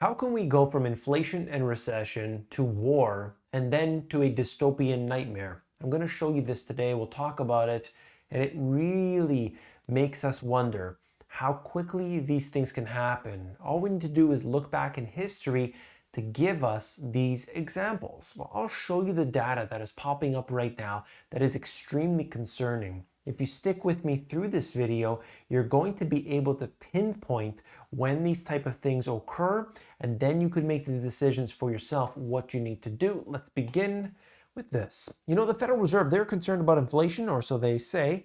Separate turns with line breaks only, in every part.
How can we go from inflation and recession to war and then to a dystopian nightmare? I'm going to show you this today. We'll talk about it, and it really makes us wonder how quickly these things can happen. All we need to do is look back in history to give us these examples. Well, I'll show you the data that is popping up right now that is extremely concerning. If you stick with me through this video, you're going to be able to pinpoint when these type of things occur, and then you could make the decisions for yourself what you need to do. Let's begin with this. You know, the Federal Reserve, they're concerned about inflation, or so they say.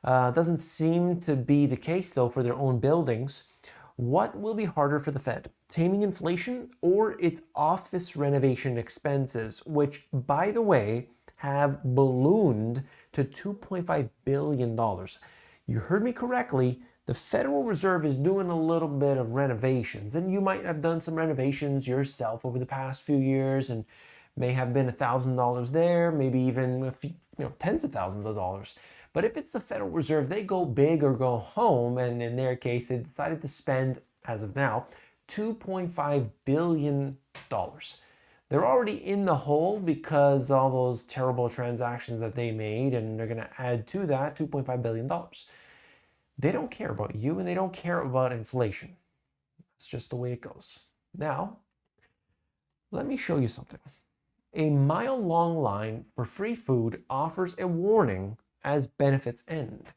Doesn't seem to be the case, though, for their own buildings. What will be harder for the Fed? Taming inflation or its office renovation expenses, which, by the way, have ballooned to $2.5 billion. You heard me correctly. The Federal Reserve is doing a little bit of renovations, and you might have done some renovations yourself over the past few years and may have been $1,000 there, maybe even a few, tens of thousands of dollars. But if it's the Federal Reserve, they go big or go home, and in their case, they decided to spend, as of now, $2.5 billion. They're already in the hole because all those terrible transactions that they made, and they're going to add to that $2.5 billion. They don't care about you, and they don't care about inflation. It's just the way it goes. Now, let me show you something. A mile-long line for free food offers a warning as benefits end.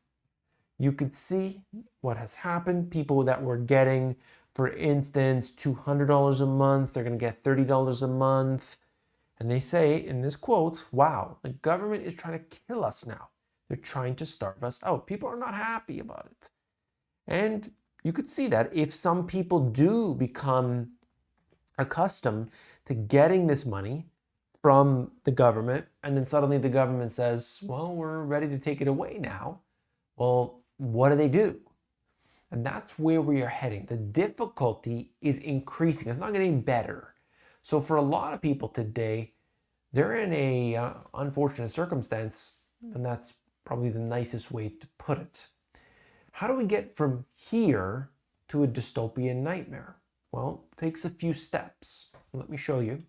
You could see what has happened. People that were getting, for instance, $200 a month, they're going to get $30 a month. And they say in this quote, wow, the government is trying to kill us now. They're trying to starve us out. People are not happy about it. And you could see that if some people do become accustomed to getting this money from the government, and then suddenly the government says, well, we're ready to take it away now. Well, what do? And that's where we are heading. The difficulty is increasing. It's not getting better. So for a lot of people today, they're in a unfortunate circumstance, and that's probably the nicest way to put it. How do we get from here to a dystopian nightmare? Well, it takes a few steps. Let me show you.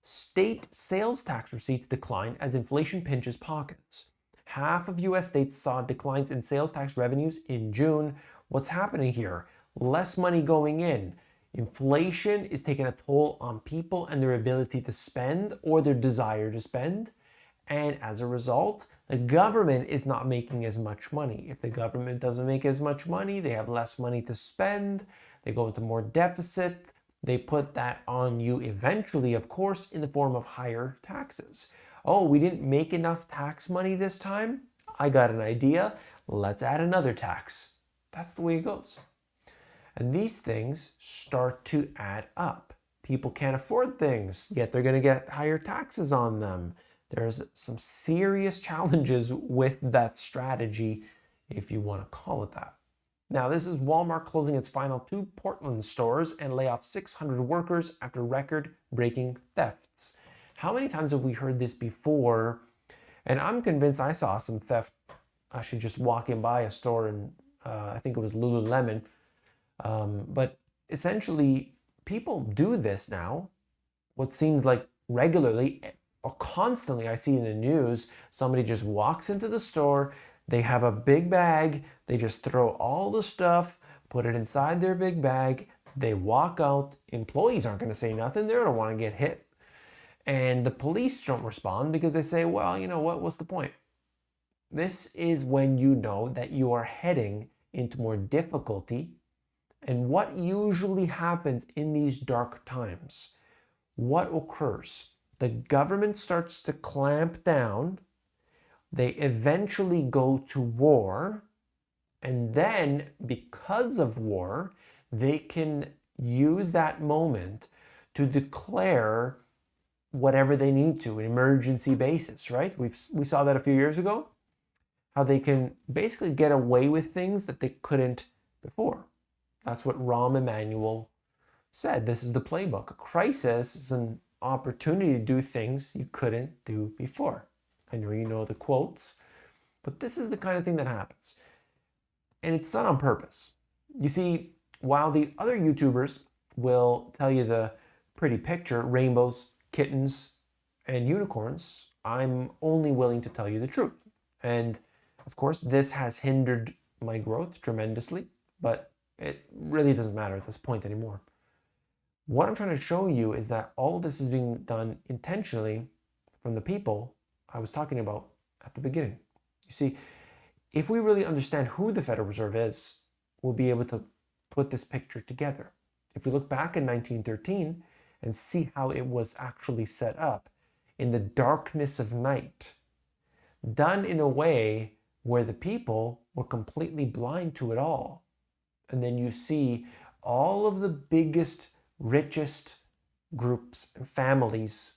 State sales tax receipts decline as inflation pinches pockets. Half of US states saw declines in sales tax revenues in June. What's happening here? Less money going in. Inflation is taking a toll on people and their ability to spend or their desire to spend. And as a result, the government is not making as much money. If the government doesn't make as much money, they have less money to spend. They go into more deficit. They put that on you eventually, of course, in the form of higher taxes. Oh, we didn't make enough tax money this time? I got an idea. Let's add another tax. That's the way it goes. And these things start to add up. People can't afford things, yet they're going to get higher taxes on them. There's some serious challenges with that strategy, if you want to call it that. Now, this is Walmart closing its final 2 Portland stores and lay off 600 workers after record-breaking thefts. How many times have we heard this before? And I'm convinced I saw some theft actually just walking by a store in, I think it was Lululemon. But essentially, people do this now, what seems like regularly or constantly. I see in the news, somebody just walks into the store, they have a big bag, they just throw all the stuff, put it inside their big bag, they walk out. Employees aren't going to say nothing, they don't want to get hit. And the police don't respond because they say, well, you know what, what's the point? This is when you know that you are heading into more difficulty. And what usually happens in these dark times? What occurs? The government starts to clamp down. They eventually go to war. And then, because of war, they can use that moment to declare whatever they need to, an emergency basis, right? We saw that a few years ago, how they can basically get away with things that they couldn't before. That's what Rahm Emanuel said. This is the playbook. A crisis is an opportunity to do things you couldn't do before. I know you know the quotes, but this is the kind of thing that happens. And it's not on purpose. You see, while the other YouTubers will tell you the pretty picture, rainbows, kittens, and unicorns. I'm only willing to tell you the truth. And of course, this has hindered my growth tremendously, but it really doesn't matter at this point anymore. What I'm trying to show you is that all of this is being done intentionally from the people I was talking about at the beginning. You see, if we really understand who the Federal Reserve is, we'll be able to put this picture together. If we look back in 1913 and see how it was actually set up in the darkness of night, done in a way where the people were completely blind to it all. And then you see all of the biggest, richest groups and families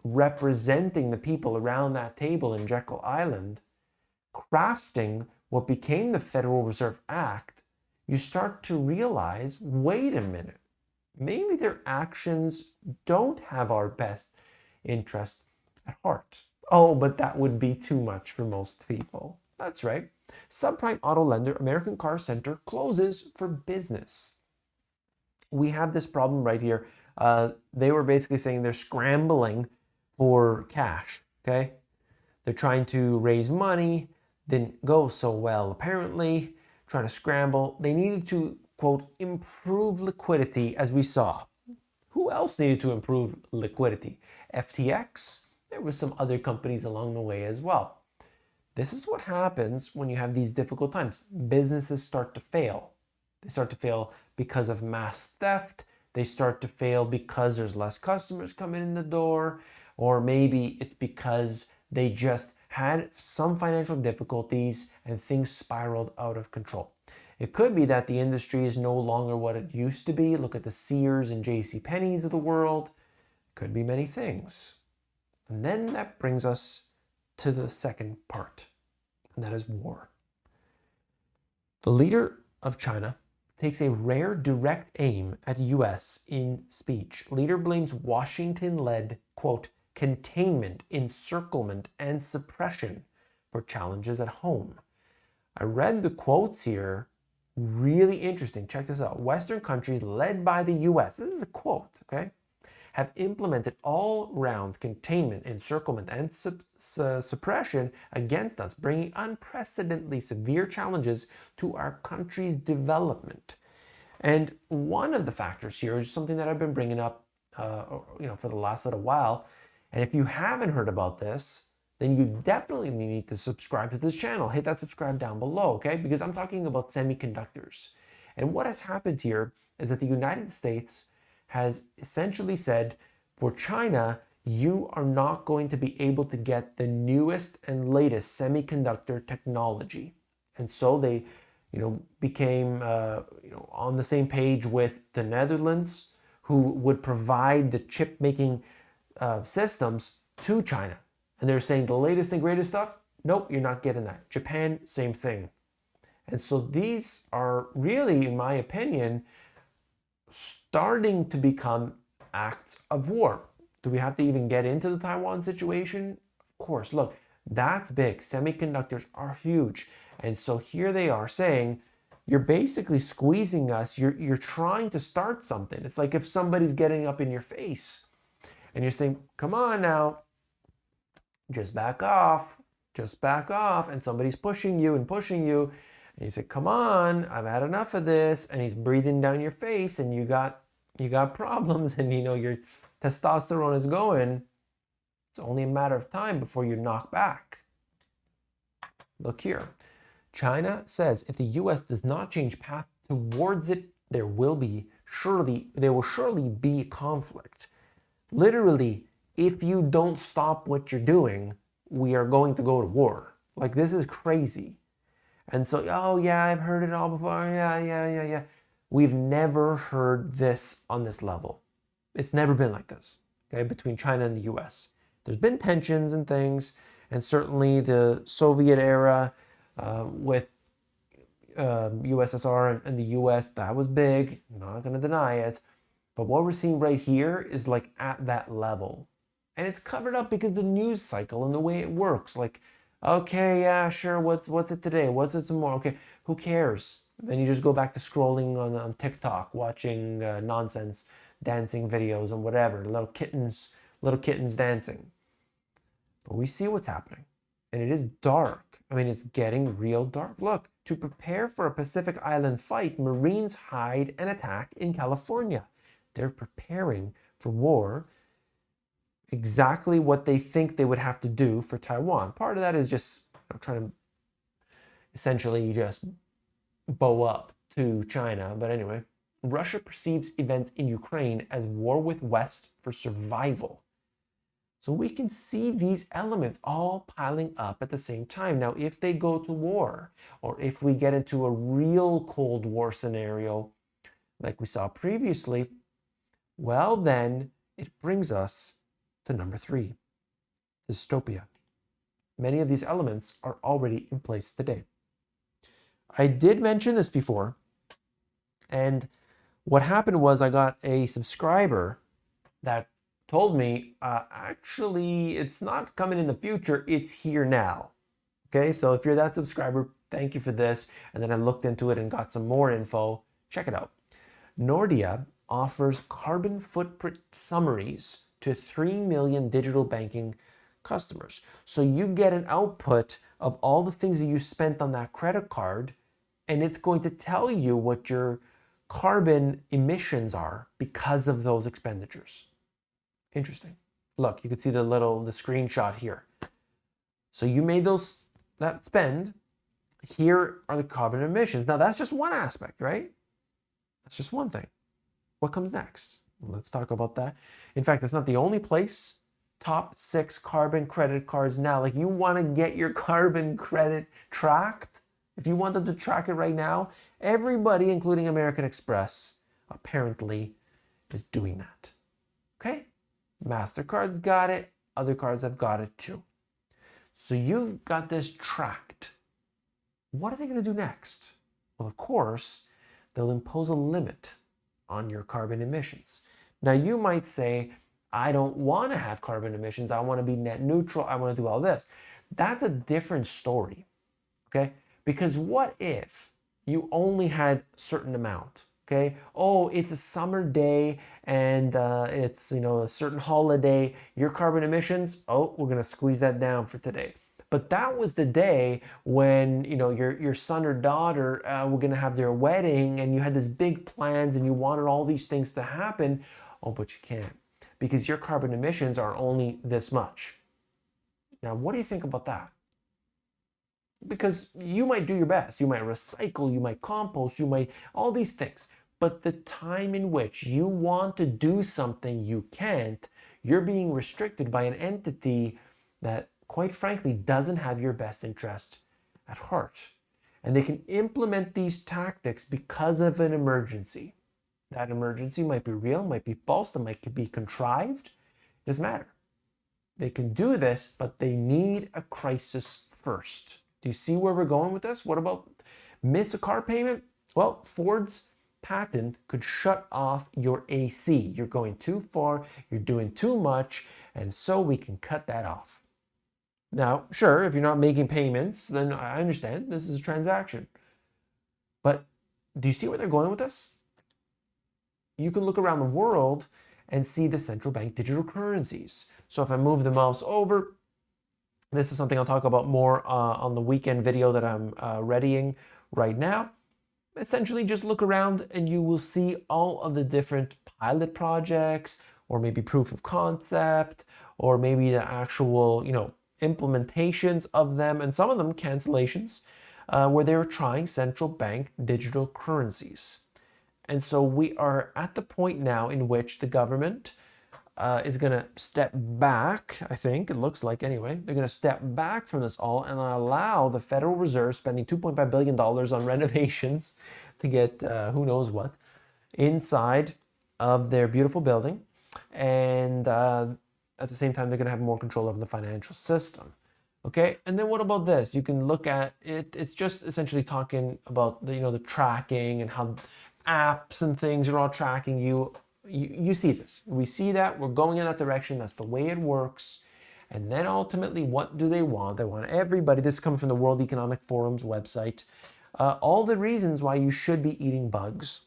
representing the people around that table in Jekyll Island, crafting what became the Federal Reserve Act. You start to realize, wait a minute, maybe their actions don't have our best interests at heart. Oh, but that would be too much for most people. That's right. Subprime auto lender American Car Center closes for business. We have this problem right here. They were basically saying they're scrambling for cash, okay? They're trying to raise money, didn't go so well apparently, trying to scramble. They needed to, quote, improve liquidity, as we saw. Who else needed to improve liquidity? FTX? There were some other companies along the way as well. This is what happens when you have these difficult times. Businesses start to fail. They start to fail because of mass theft. They start to fail because there's less customers coming in the door, or maybe it's because they just had some financial difficulties and things spiraled out of control. It could be that the industry is no longer what it used to be. Look at the Sears and J.C. Penney's of the world. Could be many things. And then that brings us to the second part, and that is war. The leader of China takes a rare direct aim at US in speech. Leader blames Washington-led, quote, containment, encirclement, and suppression for challenges at home. I read the quotes here, really interesting. Check this out. Western countries led by the US, this is a quote, okay, have implemented all-round containment, encirclement, and suppression against us, bringing unprecedentedly severe challenges to our country's development. And one of the factors here is something that I've been bringing up, for the last little while. And if you haven't heard about this, then you definitely need to subscribe to this channel. Hit that subscribe down below, okay? Because I'm talking about semiconductors. And what has happened here is that the United States has essentially said, for China, you are not going to be able to get the newest and latest semiconductor technology. And so they, became, on the same page with the Netherlands, who would provide the chip making systems to China. And they're saying the latest and greatest stuff, nope, you're not getting that. Japan, same thing. And so these are really, in my opinion, starting to become acts of war. Do we have to even get into the Taiwan situation? Of course. Look, that's big. Semiconductors are huge. And so here they are saying, you're basically squeezing us. You're trying to start something. It's like if somebody's getting up in your face and you're saying, come on now, just back off, and somebody's pushing you. And you say, come on, I've had enough of this. And he's breathing down your face and you got problems and your testosterone is going. It's only a matter of time before you knock back. Look here. China says if the US does not change path towards it, there will surely be conflict. Literally, if you don't stop what you're doing, we are going to go to war. Like, this is crazy. And so, oh yeah, I've heard it all before. Yeah. We've never heard this on this level. It's never been like this, okay, between China and the US. There's been tensions and things, and certainly the Soviet era with USSR and the US, that was big. I'm not going to deny it. But what we're seeing right here is like at that level. And it's covered up because the news cycle and the way it works. Like, okay, yeah, sure, what's it today? What's it tomorrow? Okay, who cares? Then you just go back to scrolling on TikTok, watching nonsense dancing videos and whatever, little kittens dancing. But we see what's happening, and it is dark. I mean, it's getting real dark. Look, to prepare for a Pacific Island fight, Marines hide and attack in California. They're preparing for war, exactly what they think they would have to do for Taiwan. Part of that is just trying to essentially just bow up to China. But anyway, Russia perceives events in Ukraine as war with West for survival. So we can see these elements all piling up at the same time. Now, if they go to war, or if we get into a real Cold War scenario, like we saw previously, well, then it brings us to number 3, dystopia. Many of these elements are already in place today. I did mention this before, and what happened was I got a subscriber that told me, actually, it's not coming in the future, it's here now. Okay, so if you're that subscriber, thank you for this. And then I looked into it and got some more info. Check it out. Nordea offers carbon footprint summaries to 3 million digital banking customers. So you get an output of all the things that you spent on that credit card, and it's going to tell you what your carbon emissions are because of those expenditures. Interesting. Look, you can see the screenshot here. So you made that spend. Here are the carbon emissions. Now that's just one aspect, right? That's just one thing. What comes next? Let's talk about that. In fact, that's not the only place. Top 6 carbon credit cards now. Like, you want to get your carbon credit tracked? If you want them to track it right now, everybody, including American Express, apparently is doing that. Okay? MasterCard's got it. Other cards have got it too. So you've got this tracked. What are they going to do next? Well, of course, they'll impose a limit on your carbon emissions. Now, you might say, I don't want to have carbon emissions. I want to be net neutral. I want to do all this. That's a different story, okay? Because what if you only had a certain amount, okay? Oh, it's a summer day and it's, a certain holiday. Your carbon emissions, oh, we're going to squeeze that down for today. But that was the day when, your son or daughter were going to have their wedding, and you had this big plans and you wanted all these things to happen. Oh, but you can't, because your carbon emissions are only this much. Now, what do you think about that? Because you might do your best. You might recycle, you might compost, you might, all these things. But the time in which you want to do something you can't, you're being restricted by an entity that, quite frankly, doesn't have your best interest at heart. And they can implement these tactics because of an emergency. That emergency might be real, might be false, it might be contrived. It doesn't matter. They can do this, but they need a crisis first. Do you see where we're going with this? What about miss a car payment? Well, Ford's patent could shut off your AC. You're going too far, you're doing too much, and so we can cut that off. Now, sure, if you're not making payments, then I understand this is a transaction. But do you see where they're going with this? You can look around the world and see the central bank digital currencies. So if I move the mouse over, this is something I'll talk about more on the weekend video that I'm readying right now. Essentially, just look around and you will see all of the different pilot projects, or maybe proof of concept, or maybe the actual, implementations of them, and some of them cancellations, where they were trying central bank digital currencies. And so we are at the point now in which the government is going to step back, I think, it looks like anyway. They're going to step back from this all and allow the Federal Reserve spending $2.5 billion on renovations to get who knows what inside of their beautiful building. And at the same time, they're going to have more control over the financial system. Okay, and then what about this? You can look at it. It's just essentially talking about the tracking and how apps and things are all tracking you. You see this. We see that. We're going in that direction. That's the way it works. And then ultimately, what do they want? They want everybody. This comes from the World Economic Forum's website. all the reasons why you should be eating bugs.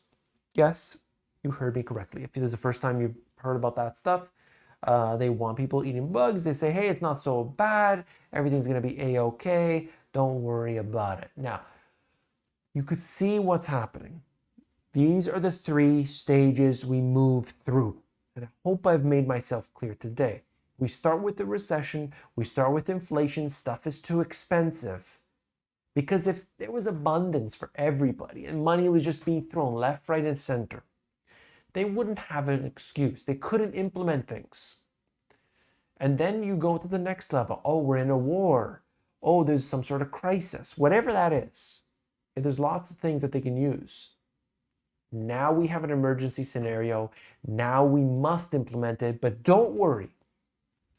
Yes, you heard me correctly. If this is the first time you've heard about that stuff, they want people eating bugs. They say, hey, it's not so bad. Everything's going to be a-okay. Don't worry about it. Now, you could see what's happening. These are the 3 stages we move through. And I hope I've made myself clear today. We start with the recession. We start with inflation. Stuff is too expensive. Because if there was abundance for everybody and money was just being thrown left, right, and center, they wouldn't have an excuse. They couldn't implement things. And then you go to the next level. Oh, we're in a war. Oh, there's some sort of crisis. Whatever that is. And there's lots of things that they can use. Now we have an emergency scenario. Now we must implement it. But don't worry.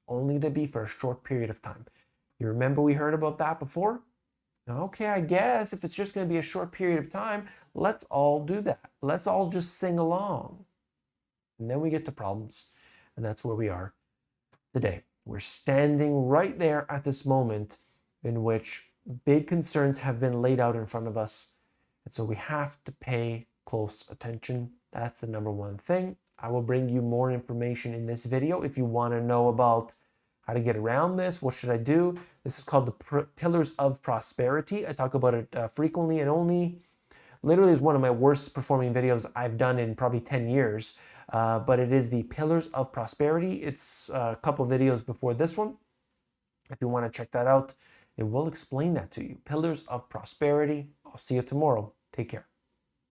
Only to be for a short period of time. You remember we heard about that before? Okay, I guess if it's just going to be a short period of time, let's all do that. Let's all just sing along. And then we get to problems. And that's where we are today. We're standing right there at this moment in which big concerns have been laid out in front of us. And so we have to pay close attention. That's the number one thing. I will bring you more information in this video. If you want to know about how to get around this, what should I do? This is called the Pillars of Prosperity. I talk about it frequently, and only literally is one of my worst performing videos I've done in probably 10 years. But it is the Pillars of Prosperity. It's a couple videos before this one. If you want to check that out, it will explain that to you. Pillars of Prosperity. I'll see you tomorrow. Take care.